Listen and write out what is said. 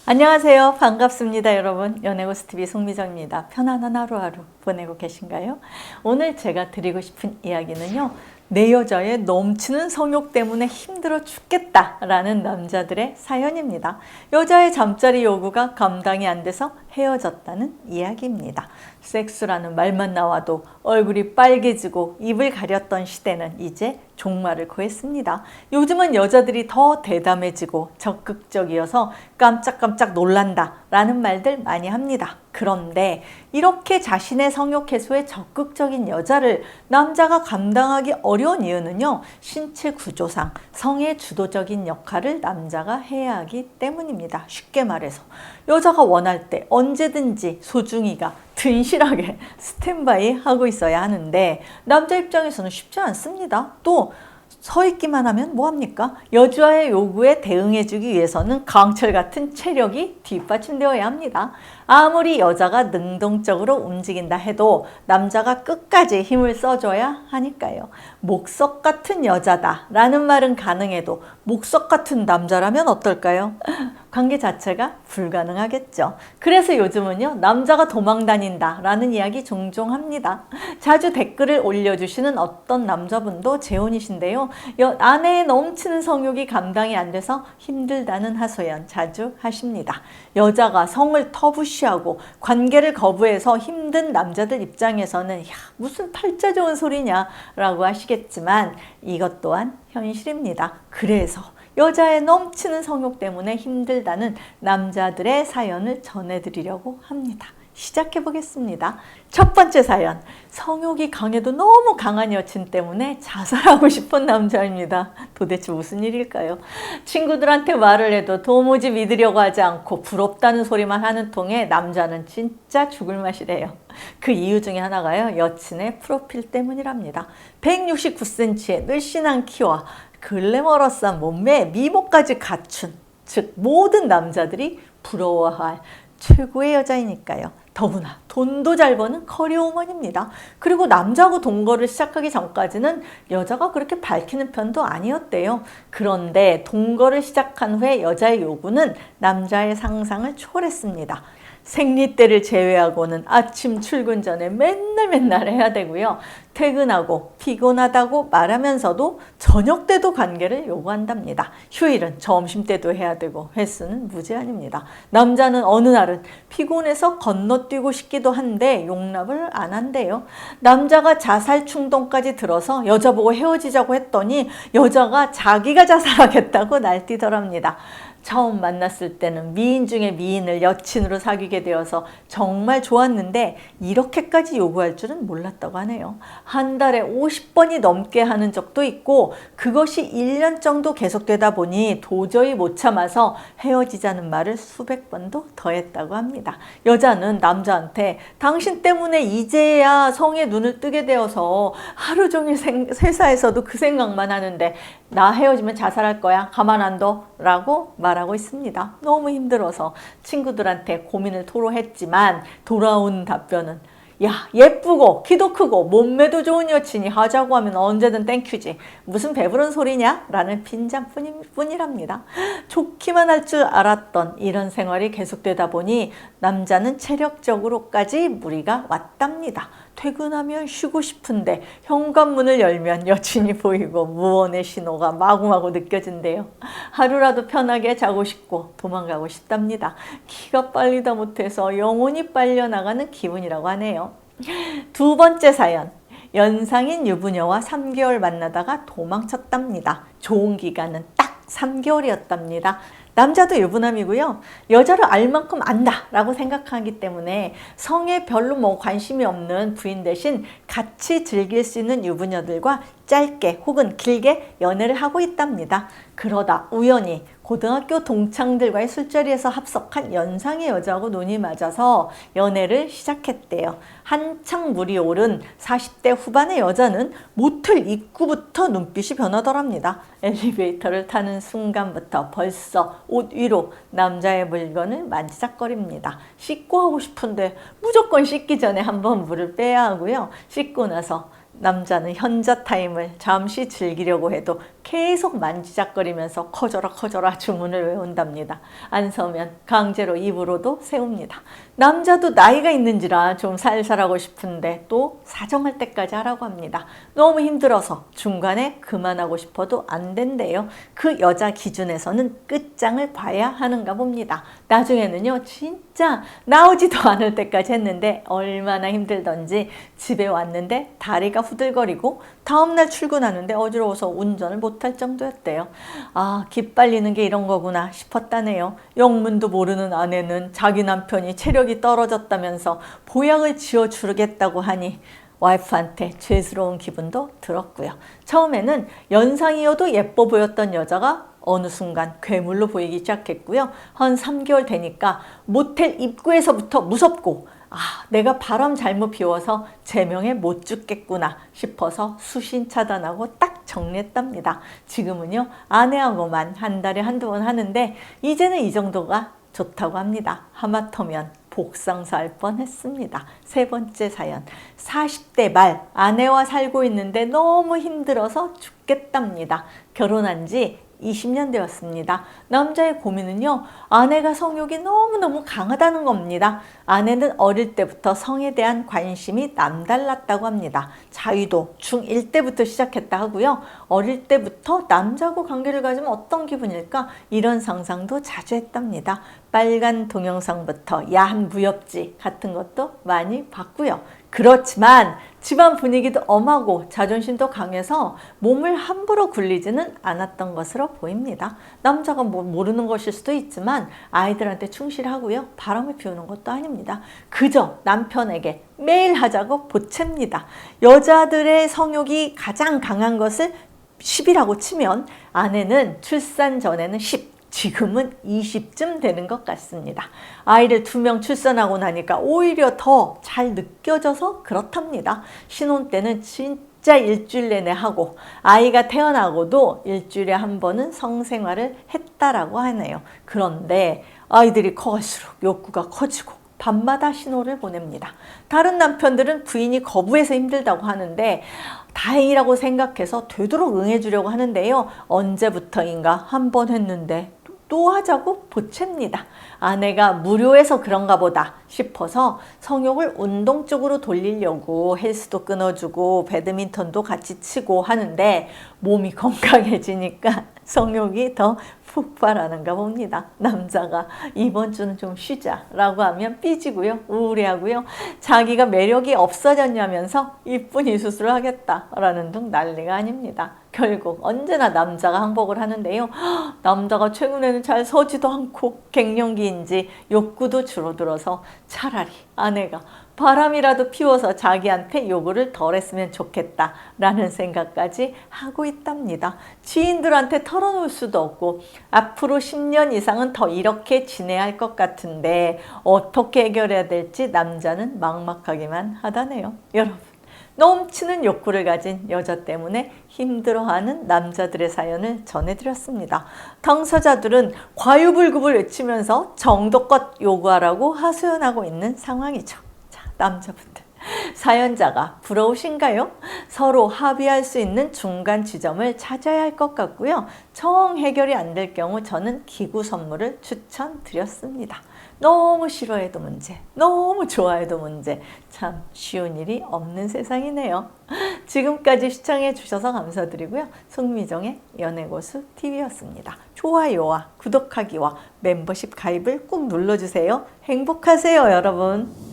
안녕하세요. 반갑습니다, 여러분. 연애고스TV 송미정입니다. 편안한 하루하루 보내고 계신가요? 오늘 제가 드리고 싶은 이야기는요. 내 여자의 넘치는 성욕 때문에 힘들어 죽겠다라는 남자들의 사연입니다. 여자의 잠자리 요구가 감당이 안 돼서 헤어졌다는 이야기입니다. 섹스라는 말만 나와도 얼굴이 빨개지고 입을 가렸던 시대는 이제 종말을 구했습니다. 요즘은 여자들이 더 대담해지고 적극적이어서 깜짝깜짝 놀란다 라는 말들 많이 합니다. 그런데 이렇게 자신의 성욕 해소에 적극적인 여자를 남자가 감당하기 어려운 이유는요. 신체 구조상 성의 주도적인 역할을 남자가 해야 하기 때문입니다. 쉽게 말해서 여자가 원할 때 언제든지 소중이가 든실하게 스탠바이 하고 있어야 하는데 남자 입장에서는 쉽지 않습니다. 또 서 있기만 하면 뭐합니까? 여자의 요구에 대응해주기 위해서는 강철 같은 체력이 뒷받침되어야 합니다. 아무리 여자가 능동적으로 움직인다 해도 남자가 끝까지 힘을 써줘야 하니까요. 목석 같은 여자다 라는 말은 가능해도 목석 같은 남자라면 어떨까요? 관계 자체가 불가능하겠죠. 그래서 요즘은요, 남자가 도망다닌다 라는 이야기 종종 합니다. 자주 댓글을 올려주시는 어떤 남자분도 재혼이신데요. 아내의 넘치는 성욕이 감당이 안 돼서 힘들다는 하소연 자주 하십니다. 여자가 성을 터부시하고 관계를 거부해서 힘든 남자들 입장에서는 야, 무슨 팔자 좋은 소리냐 라고 하시겠지만 이것 또한 현실입니다. 그래서 여자의 넘치는 성욕 때문에 힘들다는 남자들의 사연을 전해드리려고 합니다. 시작해 보겠습니다. 첫 번째 사연, 성욕이 강해도 너무 강한 여친 때문에 자살하고 싶은 남자입니다. 도대체 무슨 일일까요? 친구들한테 말을 해도 도무지 믿으려고 하지 않고 부럽다는 소리만 하는 통에 남자는 진짜 죽을 맛이래요. 그 이유 중에 하나가요, 여친의 프로필 때문이랍니다. 169cm의 늘씬한 키와 글래머러스한 몸매에 미모까지 갖춘, 즉 모든 남자들이 부러워할 최고의 여자이니까요. 더구나 돈도 잘 버는 커리어우먼입니다. 그리고 남자하고 동거를 시작하기 전까지는 여자가 그렇게 밝히는 편도 아니었대요. 그런데 동거를 시작한 후에 여자의 요구는 남자의 상상을 초월했습니다. 생리때를 제외하고는 아침 출근 전에 맨날 해야 되고요. 퇴근하고 피곤하다고 말하면서도 저녁 때도 관계를 요구한답니다. 휴일은 점심 때도 해야 되고 횟수는 무제한입니다. 남자는 어느 날은 피곤해서 건너뛰고 싶기도 한데 용납을 안 한대요. 남자가 자살 충동까지 들어서 여자 보고 헤어지자고 했더니 여자가 자기가 자살하겠다고 날뛰더랍니다. 처음 만났을 때는 미인 중에 미인을 여친으로 사귀게 되어서 정말 좋았는데 이렇게까지 요구할 줄은 몰랐다고 하네요. 한 달에 50번이 넘게 하는 적도 있고 그것이 1년 정도 계속되다 보니 도저히 못 참아서 헤어지자는 말을 수백 번도 더 했다고 합니다. 여자는 남자한테 당신 때문에 이제야 성에 눈을 뜨게 되어서 하루 종일 회사에서도 그 생각만 하는데 나 헤어지면 자살할 거야. 가만 안 둬. 라고 말하고 있습니다. 너무 힘들어서 친구들한테 고민을 토로했지만 돌아온 답변은 야, 예쁘고 키도 크고 몸매도 좋은 여친이 하자고 하면 언제든 땡큐지. 무슨 배부른 소리냐? 라는 빈잔뿐이랍니다. 좋기만 할 줄 알았던 이런 생활이 계속되다 보니 남자는 체력적으로까지 무리가 왔답니다. 퇴근하면 쉬고 싶은데 현관문을 열면 여친이 보이고 무언의 신호가 마구마구 느껴진대요. 하루라도 편하게 자고 싶고 도망가고 싶답니다. 기가 빨리다 못해서 영혼이 빨려나가는 기분이라고 하네요. 두 번째 사연. 연상인 유부녀와 3개월 만나다가 도망쳤답니다. 좋은 기간은 딱 3개월이었답니다. 남자도 유부남이고요. 여자를 알 만큼 안다 라고 생각하기 때문에 성에 별로 관심이 없는 부인 대신 같이 즐길 수 있는 유부녀들과 짧게 혹은 길게 연애를 하고 있답니다. 그러다 우연히 고등학교 동창들과의 술자리에서 합석한 연상의 여자하고 눈이 맞아서 연애를 시작했대요. 한창 물이 오른 40대 후반의 여자는 모텔 입구부터 눈빛이 변하더랍니다. 엘리베이터를 타는 순간부터 벌써 옷 위로 남자의 물건을 만지작거립니다. 씻고 하고 싶은데 무조건 씻기 전에 한번 물을 빼야 하고요. 씻고 나서 남자는 현자 타임을 잠시 즐기려고 해도 계속 만지작거리면서 커져라 커져라 주문을 외운답니다. 안 서면 강제로 입으로도 세웁니다. 남자도 나이가 있는지라 좀 살살하고 싶은데 또 사정할 때까지 하라고 합니다. 너무 힘들어서 중간에 그만하고 싶어도 안 된대요. 그 여자 기준에서는 끝장을 봐야 하는가 봅니다. 나중에는요 진짜 나오지도 않을 때까지 했는데 얼마나 힘들던지 집에 왔는데 다리가 후들거리고 다음날 출근하는데 어지러워서 운전을 못할 정도였대요. 아, 기빨리는 게 이런 거구나 싶었다네요. 영문도 모르는 아내는 자기 남편이 체력이 떨어졌다면서 보약을 지어주겠다고 하니 와이프한테 죄스러운 기분도 들었고요. 처음에는 연상이어도 예뻐 보였던 여자가 어느 순간 괴물로 보이기 시작했고요. 한 3개월 되니까 모텔 입구에서부터 무섭고 내가 바람 잘못 피워서 제명에 못 죽겠구나 싶어서 수신 차단하고 딱 정리했답니다. 지금은요 아내하고만 한 달에 한두 번 하는데 이제는 이 정도가 좋다고 합니다. 하마터면 복상사 할 뻔했습니다. 세 번째 사연. 40대 말 아내와 살고 있는데 너무 힘들어서 죽겠답니다. 결혼한 지 20년 되었습니다. 남자의 고민은요, 아내가 성욕이 너무너무 강하다는 겁니다. 아내는 어릴 때부터 성에 대한 관심이 남달랐다고 합니다. 자위도 중1 때부터 시작했다 하고요. 어릴 때부터 남자하고 관계를 가지면 어떤 기분일까? 이런 상상도 자주 했답니다. 빨간 동영상부터 야한 무협지 같은 것도 많이 봤고요. 그렇지만 집안 분위기도 엄하고 자존심도 강해서 몸을 함부로 굴리지는 않았던 것으로 보입니다. 남자가 모르는 것일 수도 있지만 아이들한테 충실하고요. 바람을 피우는 것도 아닙니다. 그저 남편에게 매일 하자고 보챕니다. 여자들의 성욕이 가장 강한 것을 10이라고 치면 아내는 출산 전에는 10, 지금은 20쯤 되는 것 같습니다. 아이를 2명 출산하고 나니까 오히려 더 잘 느껴져서 그렇답니다. 신혼 때는 진짜 일주일 내내 하고 아이가 태어나고도 일주일에 한 번은 성생활을 했다라고 하네요. 그런데 아이들이 커갈수록 욕구가 커지고 밤마다 신호를 보냅니다. 다른 남편들은 부인이 거부해서 힘들다고 하는데 다행이라고 생각해서 되도록 응해주려고 하는데요. 언제부터인가 한 번 했는데 또 하자고 보챕니다. 아내가 무료해서 그런가 보다 싶어서 성욕을 운동 쪽으로 돌리려고 헬스도 끊어주고 배드민턴도 같이 치고 하는데 몸이 건강해지니까 성욕이 더 폭발하는가 봅니다. 남자가 이번 주는 좀 쉬자라고 하면 삐지고요. 우울해하고요. 자기가 매력이 없어졌냐면서 이쁜 이수술을 하겠다라는 등 난리가 아닙니다. 결국 언제나 남자가 항복을 하는데요. 남자가 최근에는 잘 서지도 않고 갱년기인지 욕구도 줄어들어서 차라리 아내가 바람이라도 피워서 자기한테 요구를 덜했으면 좋겠다라는 생각까지 하고 있답니다. 지인들한테 털어놓을 수도 없고 앞으로 10년 이상은 더 이렇게 지내야 할 것 같은데 어떻게 해결해야 될지 남자는 막막하기만 하다네요. 여러분, 넘치는 욕구를 가진 여자 때문에 힘들어하는 남자들의 사연을 전해드렸습니다. 당사자들은 과유불급을 외치면서 정도껏 요구하라고 하소연하고 있는 상황이죠. 자, 남자분들, 사연자가 부러우신가요? 서로 합의할 수 있는 중간 지점을 찾아야 할 것 같고요. 정 해결이 안 될 경우 저는 기구 선물을 추천드렸습니다. 너무 싫어해도 문제, 너무 좋아해도 문제, 참 쉬운 일이 없는 세상이네요. 지금까지 시청해 주셔서 감사드리고요. 송미정의 연애고수TV였습니다. 좋아요와 구독하기와 멤버십 가입을 꼭 눌러주세요. 행복하세요, 여러분.